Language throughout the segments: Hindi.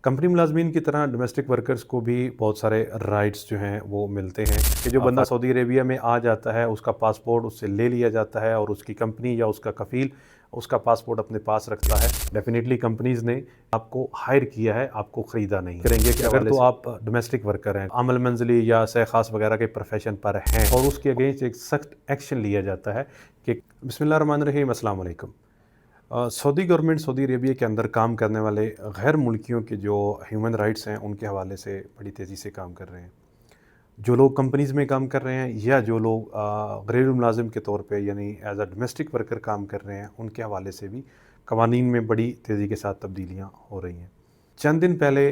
कंपनी मुलाज़मीन की तरह डोमेस्टिक वर्कर्स को भी बहुत सारे राइट्स जो हैं वो मिलते हैं कि जो बंदा सऊदी अरेबिया में आ जाता है उसका पासपोर्ट उससे ले लिया जाता है और उसकी कंपनी या उसका कफ़ील उसका पासपोर्ट अपने पास रखता है। डेफिनेटली कंपनीज़ ने आपको हायर किया है, आपको ख़रीदा नहीं करेंगे कि अगर तो आप डोमेस्टिक वर्कर हैं, अमल मंजली या सह खास वगैरह के प्रोफेशन पर हैं और उसके अगेंस्ट एक सख्त एक्शन लिया जाता है कि बिस्मिल्लाहिर्रहमानिर्रहीम अस्सलाम वालेकुम। सऊदी गवर्नमेंट सऊदी अरेबिया के अंदर काम करने वाले गैर मुल्कियों के जो ह्यूमन राइट्स हैं उनके हवाले से बड़ी तेज़ी से काम कर रहे हैं। जो लोग कंपनीज़ में काम कर रहे हैं या जो लोग घरेलू मुलाजिम के तौर पे यानी एज अ डोमेस्टिक वर्कर काम कर रहे हैं उनके हवाले से भी कवानीन में बड़ी तेज़ी के साथ तब्दीलियाँ हो रही हैं। चंद दिन पहले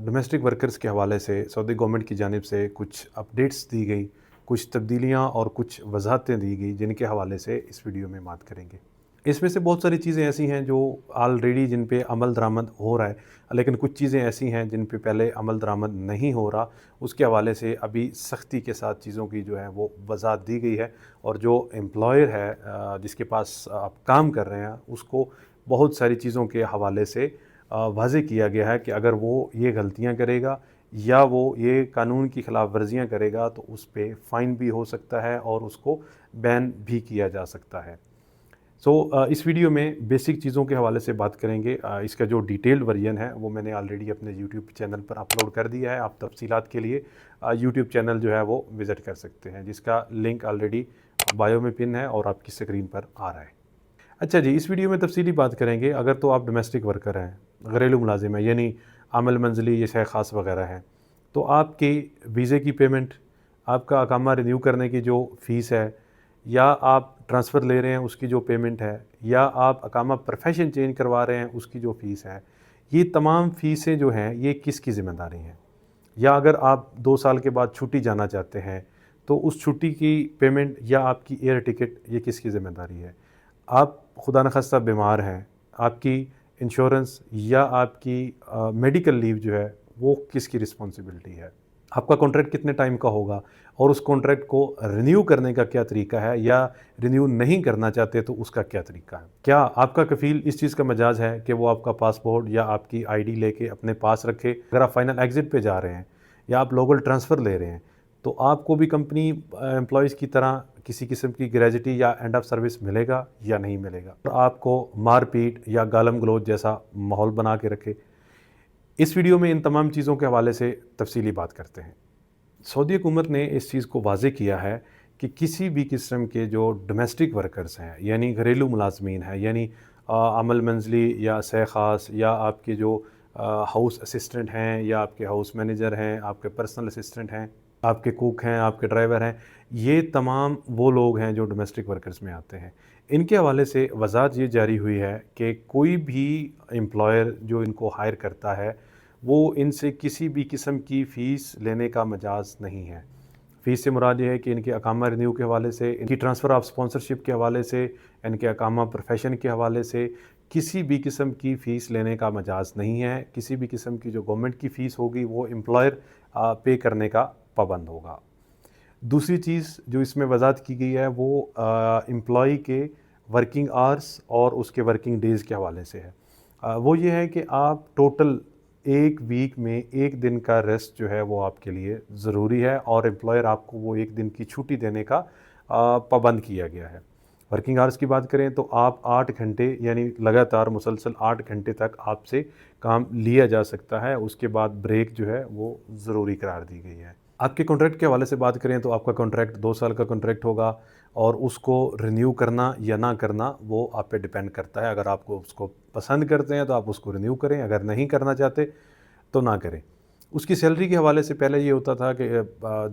डोमेस्टिक वर्कर्स के हवाले से सऊदी गवर्नमेंट की जानिब से कुछ अपडेट्स दी गई, कुछ तब्दीलियाँ और कुछ वजाहतें दी गई जिनके हवाले से इस वीडियो में बात करेंगे। इसमें से बहुत सारी चीज़ें ऐसी हैं जो ऑलरेडी जिन पे अमल दरामद हो रहा है, लेकिन कुछ चीज़ें ऐसी हैं जिन पे पहले अमल दरामद नहीं हो रहा। उसके हवाले से अभी सख्ती के साथ चीज़ों की जो है वो वज़ाहत दी गई है और जो एम्प्लॉयर है जिसके पास आप काम कर रहे हैं उसको बहुत सारी चीज़ों के हवाले से वाज़ेह किया गया है कि अगर वो ये गलतियाँ करेगा या वो ये कानून की खिलाफ वर्जियाँ करेगा तो उस पे फ़ाइन भी हो सकता है और उसको बैन भी किया जा सकता है। इस वीडियो में बेसिक चीज़ों के हवाले से बात करेंगे। इसका जो डिटेल्ड वर्जन है वो मैंने ऑलरेडी अपने यूट्यूब चैनल पर अपलोड कर दिया है। आप तफसीलात के लिए यूट्यूब चैनल जो है वो विज़िट कर सकते हैं, जिसका लिंक ऑलरेडी बायो में पिन है और आपकी स्क्रीन पर आ रहा है। अच्छा जी, इस वीडियो में तफसीली बात करेंगे। अगर तो आप डोमेस्टिक वर्कर हैं, घरेलू मुलाजिम हैं यानी आमल मंजली या शह खास वगैरह हैं, तो आपकी वीज़े की पेमेंट, आपका अकामा रिन्यू करने की जो फ़ीस है, या आप ट्रांसफ़र ले रहे हैं उसकी जो पेमेंट है, या आप अकामा प्रोफेशन चेंज करवा रहे हैं उसकी जो फ़ीस है, ये तमाम फ़ीसें जो हैं ये किसकी ज़िम्मेदारी हैं? या अगर आप 2 साल के बाद छुट्टी जाना चाहते हैं तो उस छुट्टी की पेमेंट या आपकी एयर टिकट ये किसकी ज़िम्मेदारी है? आप खुदा न ख़ास्ता बीमार हैं, आपकी इंश्योरेंस या आपकी मेडिकल लीव जो है वो किसकी रिस्पॉन्सिबिलिटी है? आपका कॉन्ट्रैक्ट कितने टाइम का होगा और उस कॉन्ट्रैक्ट को रिन्यू करने का क्या तरीका है, या रिन्यू नहीं करना चाहते तो उसका क्या तरीका है? क्या आपका कफ़ील इस चीज़ का मजाज है कि वो आपका पासपोर्ट या आपकी आईडी लेके अपने पास रखे? अगर आप फाइनल एग्ज़िट पे जा रहे हैं या आप ग्लोबल ट्रांसफ़र ले रहे हैं तो आपको भी कंपनी एम्प्लॉइज़ की तरह किसी किस्म की ग्रेजुटी या एंड ऑफ सर्विस मिलेगा या नहीं मिलेगा? और आपको मारपीट या गालम गलौज जैसा माहौल बना के रखे? इस वीडियो में इन तमाम चीज़ों के हवाले से तफसीली बात करते हैं। सऊदी हुकूमत ने इस चीज़ को वाज़ेह किया है कि किसी भी किस्म के जो डोमेस्टिक वर्कर्स हैं यानी घरेलू मुलाज़मीन हैं, यानी अमल मंजली या सह खास या आपके जो हाउस असिस्टेंट हैं या आपके हाउस मैनेजर हैं, आपके पर्सनल असिस्टेंट हैं, आपके कुक हैं, आपके ड्राइवर हैं, ये तमाम वो लोग हैं जो डोमेस्टिक वर्कर्स में आते हैं। इनके हवाले से वज़ाहत ये जारी हुई है कि कोई भी एम्प्लॉयर जो इनको हायर करता है वो इनसे किसी भी किस्म की फ़ीस लेने का मजाज़ नहीं है। फ़ीस से मुराद ये है कि इनके अकामा रिन्यू के हवाले से, इनकी ट्रांसफ़र ऑफ स्पॉन्सरशिप के हवाले से, इनके अकामा प्रोफेशन के हवाले से किसी भी किस्म की फ़ीस लेने का मजाज़ नहीं है। किसी भी किस्म की जो गवर्नमेंट की फ़ीस होगी वो एम्प्लॉयर पे करने का पाबंद होगा। दूसरी चीज़ जो इसमें वज़ाहत की गई है वो एम्प्लॉई के वर्किंग आवर्स और उसके वर्किंग डेज़ के हवाले से है। वो ये है कि आप टोटल 1 वीक में 1 दिन का रेस्ट जो है वो आपके लिए ज़रूरी है और एम्प्लॉयर आपको वो 1 दिन की छुट्टी देने का पाबंद किया गया है। वर्किंग आवर्स की बात करें तो आप 8 घंटे यानी लगातार मुसलसल 8 घंटे तक आपसे काम लिया जा सकता है। उसके बाद ब्रेक जो है वो ज़रूरी करार दी गई है। आपके कॉन्ट्रैक्ट के हवाले से बात करें तो आपका कॉन्ट्रैक्ट 2 साल का कॉन्ट्रैक्ट होगा और उसको रिन्यू करना या ना करना वो आप पे डिपेंड करता है। अगर आपको उसको पसंद करते हैं तो आप उसको रिन्यू करें, अगर नहीं करना चाहते तो ना करें। उसकी सैलरी के हवाले से पहले ये होता था कि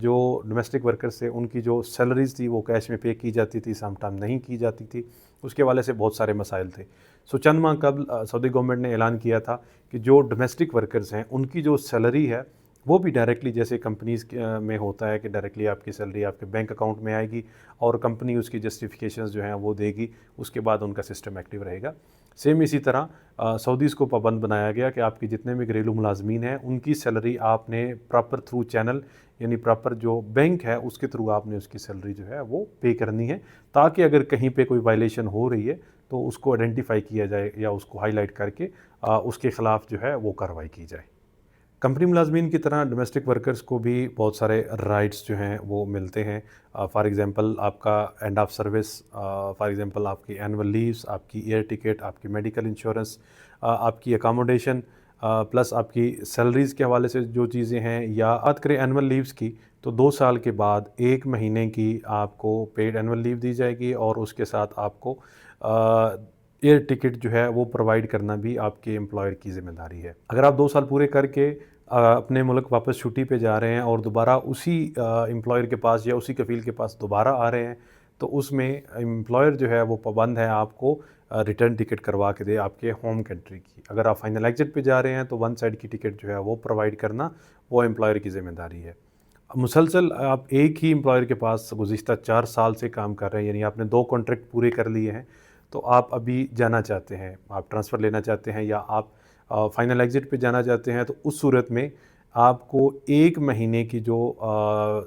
जो डोमेस्टिक वर्कर्स थे उनकी जो सैलरीज़ थी वो कैश में पे की जाती थी, सम टाइम नहीं की जाती थी। उसके हवाले से बहुत सारे मसाइल थे। चंद माह कबल सऊदी गवर्नमेंट ने ऐलान किया था कि जो डोमेस्टिक वर्कर्स हैं उनकी जो सैलरी है वो भी डायरेक्टली जैसे कंपनीज़ में होता है कि डायरेक्टली आपकी सैलरी आपके बैंक अकाउंट में आएगी और कंपनी उसकी जस्टिफिकेशंस जो हैं वो देगी, उसके बाद उनका सिस्टम एक्टिव रहेगा। सेम इसी तरह सऊदीज़ को पाबंद बनाया गया कि आपके जितने भी घरेलू मुलाजमीन हैं उनकी सैलरी आपने प्रॉपर थ्रू चैनल यानी प्रॉपर जो बैंक है उसके थ्रू आपने उसकी सैलरी जो है वो पे करनी है, ताकि अगर कहीं पे कोई वायलेशन हो रही है तो उसको आइडेंटिफाई किया जाए या उसको हाईलाइट करके उसके ख़िलाफ़ जो है वो कार्रवाई की जाए। कंपनी मुलाजमीन की तरह डोमेस्टिक वर्कर्स को भी बहुत सारे राइट्स जो हैं वो मिलते हैं। फॉर एग्ज़ाम्पल आपका end of service, for example आपकी एनुअल लीव्स, आपकी एयर टिकट, आपकी मेडिकल इंश्योरेंस, आपकी अकामोडेशन, प्लस आपकी सैलरीज़ के हवाले से जो चीज़ें हैं, या बात करें एनुअल लीव्स की तो 2 साल के बाद 1 महीने की आपको पेड एनुअल लीव दी जाएगी और उसके साथ आपको एयर टिकट जो है वो प्रोवाइड करना भी आपके एम्प्लॉयर की ज़िम्मेदारी है। अगर आप 2 साल पूरे करके अपने मुल्क वापस छुट्टी पे जा रहे हैं और दोबारा उसी एम्प्लॉयर के पास या उसी कफ़ील के पास दोबारा आ रहे हैं, तो उसमें एम्प्लॉयर जो है वो पाबंद है आपको रिटर्न टिकट करवा के दे आपके होम कंट्री की। अगर आप फाइनल एग्ज़िट पे जा रहे हैं तो वन साइड की टिकट जो है वो प्रोवाइड करना वो एम्प्लॉयर की ज़िम्मेदारी है। मुसलसल आप एक ही एम्प्लॉयर के पास गुज़िश्ता 4 साल से काम कर रहे हैं, यानी आपने 2 कॉन्ट्रैक्ट पूरे कर लिए हैं, तो आप अभी जाना चाहते हैं, आप ट्रांसफ़र लेना चाहते हैं या आप फाइनल एग्ज़िट पे जाना चाहते हैं, तो उस सूरत में आपको 1 महीने की जो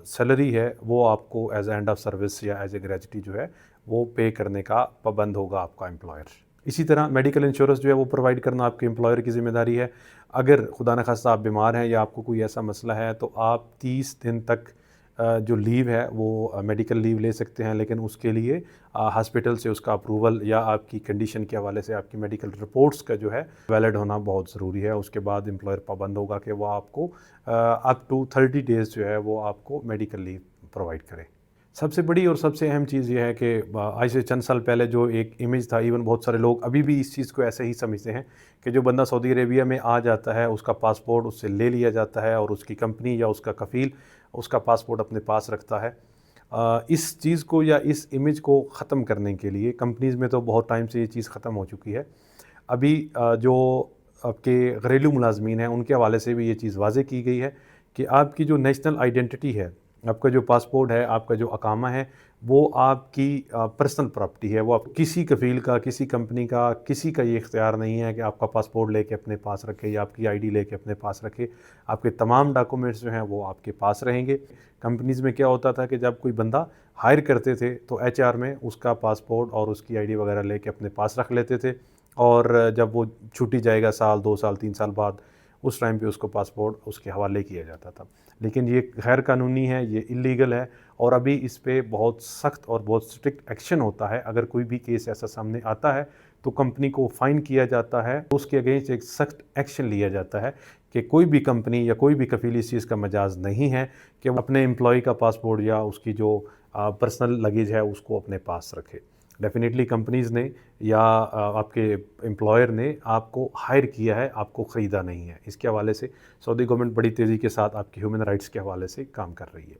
सैलरी है वो आपको एज़ एंड ऑफ सर्विस या एज़ ए ग्रेच्युटी जो है वो पे करने का पाबंद होगा आपका एम्प्लॉयर। इसी तरह मेडिकल इंश्योरेंस जो है वो प्रोवाइड करना आपके एम्प्लॉयर की ज़िम्मेदारी है। अगर खुदा न ख़ास्ता आप बीमार हैं या आपको कोई ऐसा मसला है तो आप 30 दिन तक जो लीव है वो मेडिकल लीव ले सकते हैं, लेकिन उसके लिए हॉस्पिटल से उसका अप्रूवल या आपकी कंडीशन के हवाले से आपकी मेडिकल रिपोर्ट्स का जो है वैलिड होना बहुत ज़रूरी है। उसके बाद एम्प्लॉयर पाबंद होगा कि वो आपको अप टू 30 डेज़ जो है वो आपको मेडिकल लीव प्रोवाइड करे। सबसे बड़ी और सबसे अहम चीज़ ये है कि आज से चंद साल पहले जो एक इमेज था, इवन बहुत सारे लोग अभी भी इस चीज़ को ऐसे ही समझते हैं कि जो बंदा सऊदी अरेबिया में आ जाता है उसका पासपोर्ट उससे ले लिया जाता है और उसकी कंपनी या उसका कफ़ील उसका पासपोर्ट अपने पास रखता है। इस चीज़ को या इस इमेज को ख़त्म करने के लिए कंपनीज़ में तो बहुत टाइम से ये चीज़ ख़त्म हो चुकी है। अभी जो आपके घरेलू मुलाजमीन हैं उनके हवाले से भी ये चीज़ वाज़ेह की गई है कि आपकी जो नेशनल आइडेंटिटी है, आपका जो पासपोर्ट है, आपका जो अकामा है, वो आपकी पर्सनल प्रॉपर्टी है। वो आप किसी कफ़ील का, किसी कंपनी का, किसी का ये इख्तियार नहीं है कि आपका पासपोर्ट लेके अपने पास रखे या आपकी आईडी लेके अपने पास रखे। आपके तमाम डॉक्यूमेंट्स जो हैं वो आपके पास रहेंगे। कंपनीज़ में क्या होता था कि जब कोई बंदा हायर करते थे तो एचआर में उसका पासपोर्ट और उसकी आईडी वगैरह लेके अपने पास रख लेते थे और जब वो छूटी जाएगा साल, 2 साल, 3 साल बाद, उस टाइम पे उसको पासपोर्ट उसके हवाले किया जाता था। लेकिन ये गैर कानूनी है, ये इल्लीगल है और अभी इस पे बहुत सख्त और बहुत स्ट्रिक्ट एक्शन होता है। अगर कोई भी केस ऐसा सामने आता है तो कंपनी को फ़ाइन किया जाता है, उसके अगेंस्ट एक सख्त एक्शन लिया जाता है कि कोई भी कंपनी या कोई भी कफ़ील इस चीज़ का मजाज़ नहीं है कि वो अपने एम्प्लॉय का पासपोर्ट या उसकी जो पर्सनल लगेज है उसको अपने पास रखे। डेफ़िनेटली कंपनीज़ ने या आपके एम्प्लॉयर ने आपको हायर किया है, आपको ख़रीदा नहीं है। इसके हवाले से सऊदी गवर्नमेंट बड़ी तेज़ी के साथ आपकी ह्यूमन राइट्स के हवाले से काम कर रही है।